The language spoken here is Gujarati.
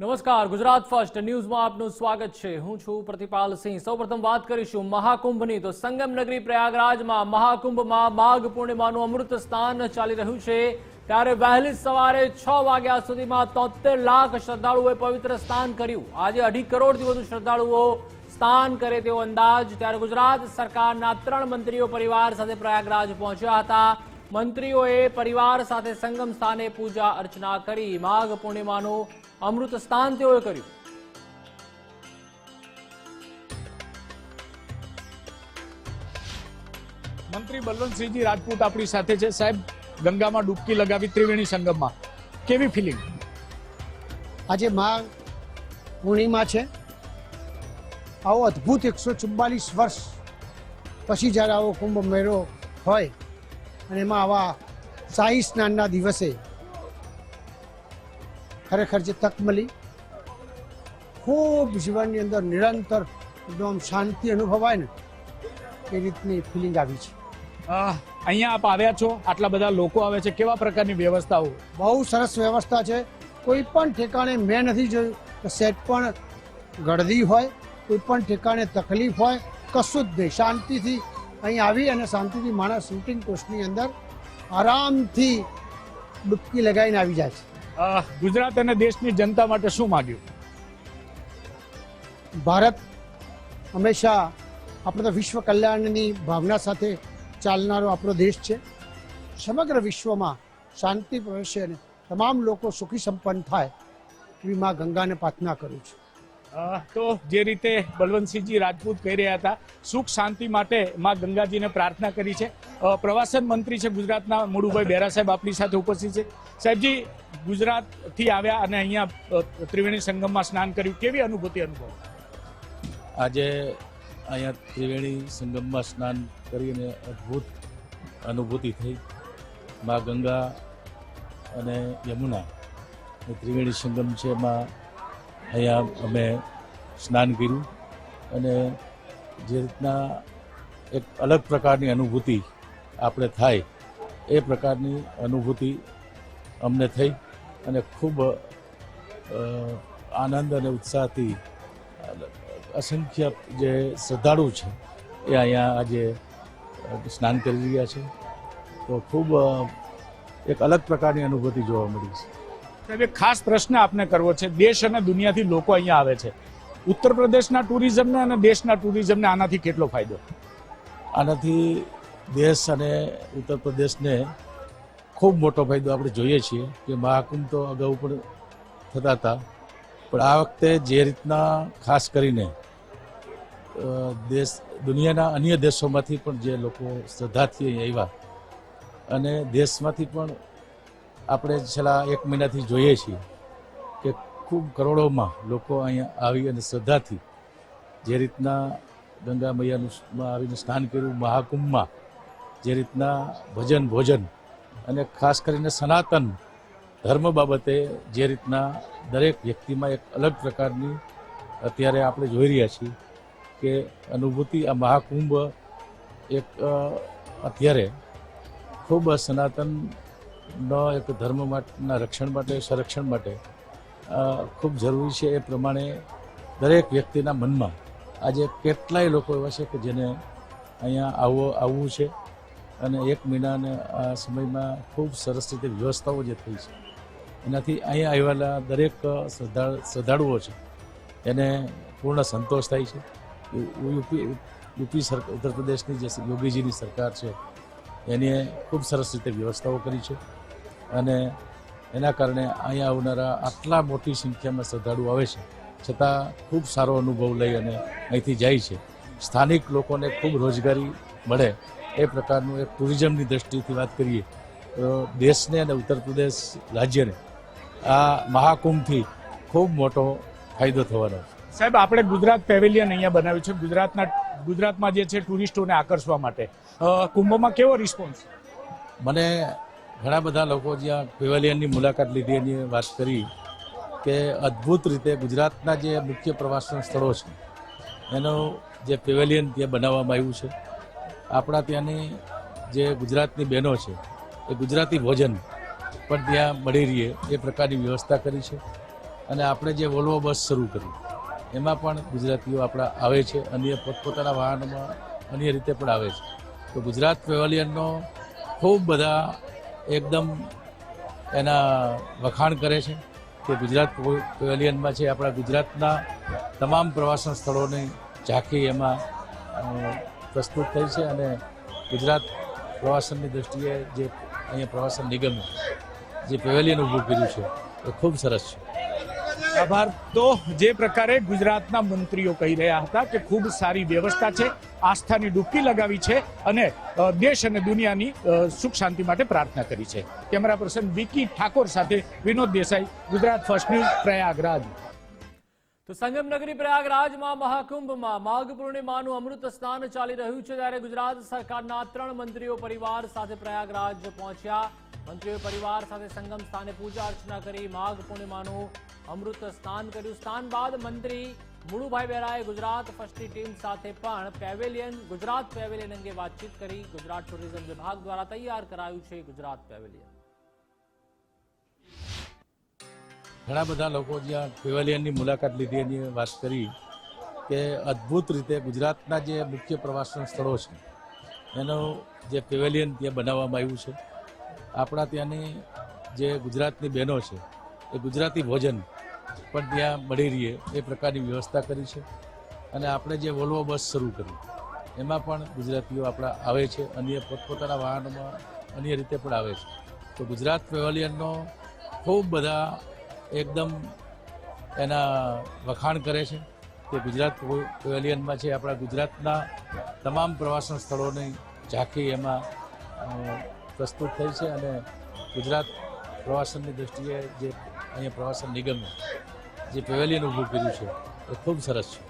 નમસ્કાર, ગુજરાત ફર્સ્ટ ન્યૂઝમાં આપનું સ્વાગત છે। હું છું પ્રતિપાલ સિંહ। સૌપ્રથમ વાત કરીશું મહાકુંભની। તો સંગમ નગરી પ્રયાગરાજમાં મહાકુંભમાં માઘ પૂર્ણિમાનું અમૃત સ્નાન ચાલી રહ્યું છે। ત્યારે વહેલી સવારે 6 વાગ્યા સુધીમાં 73 લાખ શ્રદ્ધાળુઓએ પવિત્ર સ્નાન કર્યું। આજે 2.5 કરોડથી વધુ શ્રદ્ધાળુઓ સ્નાન કરે તેવો અંદાજ। ત્યારે ગુજરાત સરકારના 3 મંત્રીઓ પરિવાર સાથે પ્રયાગરાજ પહોંચ્યા હતા। મંત્રીઓએ પરિવાર સાથે સંગમ સ્થાને પૂજા અર્ચના કરી। માઘ પૂર્ણિમાનું અમૃત સ્નાન તેઓએ કર્યું। મંત્રી બલવંતસિંહજી રાજપૂત આપણી સાથે છે। સાહેબ, ગંગામાં ડૂબકી લગાવી ત્રિવેણી સંગમમાં કેવી ફિલિંગ? આજે માઘ પૂર્ણિમા છે। આવો અદ્ભુત 144 વર્ષ પછી જ્યારે આવો કુંભ મેળો હોય અને એમાં આવા શાહી સ્નાનના દિવસે ખરેખર જે તક મળી, ખૂબ જીવનની અંદર નિરંતર એકદમ શાંતિ અનુભવાય ને એ રીતની ફિલિંગ આવી છે। અહીંયા આપ આવ્યા છો, આટલા બધા લોકો આવે છે, કેવા પ્રકારની વ્યવસ્થાઓ? બહુ સરસ વ્યવસ્થા છે। કોઈ પણ ઠેકાણે મેં નથી જોયું કે સેટ પણ ગળદી હોય, કોઈ પણ ઠેકાણે તકલીફ હોય, કશું જ નહીં। શાંતિથી અહીં આવી અને શાંતિથી માણસ શૂટિંગ પોસ્ટની અંદર આરામથી ડૂબકી લગાવીને આવી જાય છે। ગુજરાત અને દેશની જનતા માટે શું માંગ્યું? ભારત હંમેશા આપણે તો વિશ્વ કલ્યાણની ભાવના સાથે ચાલનારો આપણો દેશ છે। સમગ્ર વિશ્વમાં શાંતિ પ્રવેશે અને તમામ લોકો સુખી સંપન્ન થાય એવી મા ગંગાને પ્રાર્થના કરું છું। તો જે રીતે બલવંતસિંહજી રાજપૂત કહી રહ્યા હતા, સુખ શાંતિ માટે માં ગંગાજીને પ્રાર્થના કરી છે। પ્રવાસન મંત્રી છે ગુજરાતના મુળુભાઈ બેરા સાહેબ આપણી સાથે ઉપસ્થિત છે। સાહેબજી, ગુજરાતથી આવ્યા અને અહીંયા ત્રિવેણી સંગમમાં સ્નાન કર્યું, કેવી અનુભૂતિ અનુભવ? આજે અહીંયા ત્રિવેણી સંગમમાં સ્નાન કરીને અદ્ભુત અનુભૂતિ થઈ। મા ગંગા અને યમુના ત્રિવેણી સંગમ છે, એમાં અહીંયા અમે સ્નાન કર્યું અને જે રીતના એક અલગ પ્રકારની અનુભૂતિ આપણે થાય એ પ્રકારની અનુભૂતિ અમને થઈ અને ખૂબ આનંદ અને ઉત્સાહથી અસંખ્ય જે શ્રદ્ધાળુ છે એ અહીંયા આજે સ્નાન કરી રહ્યા છે। તો ખૂબ એક અલગ પ્રકારની અનુભૂતિ જોવા મળી છે। સાહેબ, એક ખાસ પ્રશ્ન આપને કરવો છે। દેશ અને દુનિયાથી લોકો અહીંયા આવે છે, ઉત્તર પ્રદેશના ટુરિઝમને અને દેશના ટુરિઝમને આનાથી કેટલો ફાયદો? આનાથી દેશ અને ઉત્તર પ્રદેશને ખૂબ મોટો ફાયદો આપણે જોઈએ છીએ કે મહાકુંભ તો અગાઉ પણ થતા હતા, પણ આ વખતે જે રીતના ખાસ કરીને દુનિયાના અન્ય દેશોમાંથી પણ જે લોકો શ્રદ્ધાથી અહીં આવ્યા અને દેશમાંથી પણ આપણે છેલ્લા 1 મહિનાથી જોઈએ છીએ કે ખૂબ કરોડોમાં લોકો અહીંયા આવી અને શ્રદ્ધાથી જે રીતના ગંગા મૈયાનું આવીને સ્નાન કર્યું, મહાકુંભમાં જે રીતના ભજન ભોજન અને ખાસ કરીને સનાતન ધર્મ બાબતે જે રીતના દરેક વ્યક્તિમાં એક અલગ પ્રકારની અત્યારે આપણે જોઈ રહ્યા છીએ કે અનુભૂતિ, આ મહાકુંભ એક અત્યારે ખૂબ સનાતનનો એક ધર્મ માટેના રક્ષણ માટે, સંરક્ષણ માટે ખૂબ જરૂરી છે। એ પ્રમાણે દરેક વ્યક્તિના મનમાં આજે કેટલાય લોકો એવા છે કે જેને અહીંયા આવવું છે અને 1 મહિનાના આ સમયમાં ખૂબ સરસ રીતે વ્યવસ્થાઓ જે થઈ છે એનાથી અહીંયા આવેલા દરેક શ્રદ્ધાળુઓ છે એને પૂર્ણ સંતોષ થાય છે। યુપી સરકાર, ઉત્તર પ્રદેશની જે યોગીજીની સરકાર છે એને ખૂબ સરસ રીતે વ્યવસ્થાઓ કરી છે અને એના કારણે અહીંયા આવનારા આટલા મોટી સંખ્યામાં શ્રદ્ધાળુ આવે છે, છતાં ખૂબ સારો અનુભવ લઈ અને અહીંથી જાય છે। સ્થાનિક લોકોને ખૂબ રોજગારી મળે એ પ્રકારનું એક ટુરિઝમની દ્રષ્ટિથી વાત કરીએ તો દેશને અને ઉત્તર પ્રદેશ રાજ્યને આ મહાકુંભથી ખૂબ મોટો ફાયદો થવાનો છે। સાહેબ, આપણે ગુજરાત પેવેલિયન અહીંયા બનાવ્યું છે ગુજરાતમાં જે છે ટુરિસ્ટોને આકર્ષવા માટે। કુંભમાં કેવો રિસ્પોન્સ? મને ઘણા બધા લોકો જ્યાં પેવેલિયનની મુલાકાત લીધી એની વાત કરી કે અદ્ભુત રીતે ગુજરાતના જે મુખ્ય પ્રવાસન સ્થળો છે એનું જે પેવેલિયન ત્યાં બનાવવામાં આવ્યું છે। આપણા ત્યાંની જે ગુજરાતની બહેનો છે એ ગુજરાતી ભોજન પણ ત્યાં મળી રહે એ પ્રકારની વ્યવસ્થા કરી છે અને આપણે જે વોલ્વો બસ શરૂ કરી એમાં પણ ગુજરાતીઓ આપણા આવે છે, અન્ય પોતપોતાના વાહનોમાં અન્ય રીતે પણ આવે છે. તો ગુજરાત પેવેલિયનનો ખૂબ બધા એકદમ એના વખાણ કરે છે કે ગુજરાત પેવેલિયનમાં છે આપણા ગુજરાતના તમામ પ્રવાસન સ્થળોની ઝાંખી એમાં પ્રસ્તુત થઈ છે. અને ગુજરાત પ્રવાસનની દૃષ્ટિએ જે અહીંયા પ્રવાસન નિગમે જે પેવેલિયન ઊભું કર્યું છે એ ખૂબ સરસ છે. આભાર. તો જે પ્રકારે ગુજરાતના મંત્રીઓ કહી રહ્યા હતા કે ખૂબ સારી વ્યવસ્થા છે, આસ્થાની ડૂબકી લગાવી છે અને દેશ અને દુનિયાની સુખ શાંતિ માટે પ્રાર્થના કરી છે. કેમેરા પર્સન વિકી ઠાકોર સાથે વિનોદ દેસાઈ, ગુજરાત ફર્સ્ટ ન્યૂઝ, પ્રયાગરાજ. તો સંગમનગરી પ્રયાગરાજમાં મહાકુંભમાં માઘ પૂર્ણિમાનું અમૃત સ્નાન ચાલી રહ્યું છે, ત્યારે ગુજરાત સરકારના 3 મંત્રીઓ પરિવાર સાથે પ્રયાગરાજ પહોંચ્યા. મંત્રીઓ પરિવાર સાથે સંગમ સ્થાને પૂજા અર્ચના કરી માઘ પૂર્ણિમાનું અમૃત સ્નાન કર્યું. સ્નાન બાદ મંત્રી મુળુભાઈ બેરાએ ગુજરાત ફર્સ્ટની ટીમ સાથે પણ ગુજરાત પેવેલિયન અંગે વાતચીત કરી. ગુજરાત ટુરિઝમ વિભાગ દ્વારા તૈયાર કરાયું છે ગુજરાત પેવેલિયન. ઘણા બધા લોકો જ્યાં પેવેલિયનની મુલાકાત લીધી એની વાત કરી કે અદ્ભુત રીતે ગુજરાતના જે મુખ્ય પ્રવાસન સ્થળો છે એનું જે પેવેલિયન ત્યાં બનાવવામાં આવ્યું છે. આપણા ત્યાંની જે ગુજરાતની બહેનો છે એ ગુજરાતી ભોજન પણ ત્યાં મળી રહે એ પ્રકારની વ્યવસ્થા કરી છે. અને આપણે જે વોલ્વો બસ શરૂ કરી એમાં પણ ગુજરાતીઓ આપણા આવે છે, અન્ય પોતપોતાના વાહનોમાં અન્ય રીતે પણ આવે છે. તો ગુજરાત પેવેલિયનનો ખૂબ બધા એકદમ એના વખાણ કરે છે કે ગુજરાત પેવેલિયનમાં છે આપણા ગુજરાતના તમામ પ્રવાસન સ્થળોની ઝાંખી એમાં પ્રસ્તુત થઈ છે. અને ગુજરાત પ્રવાસનની દૃષ્ટિએ જે અહીંયા પ્રવાસન નિગમે જે પેવેલિયન ઊભું કર્યું છે એ ખૂબ સરસ છે.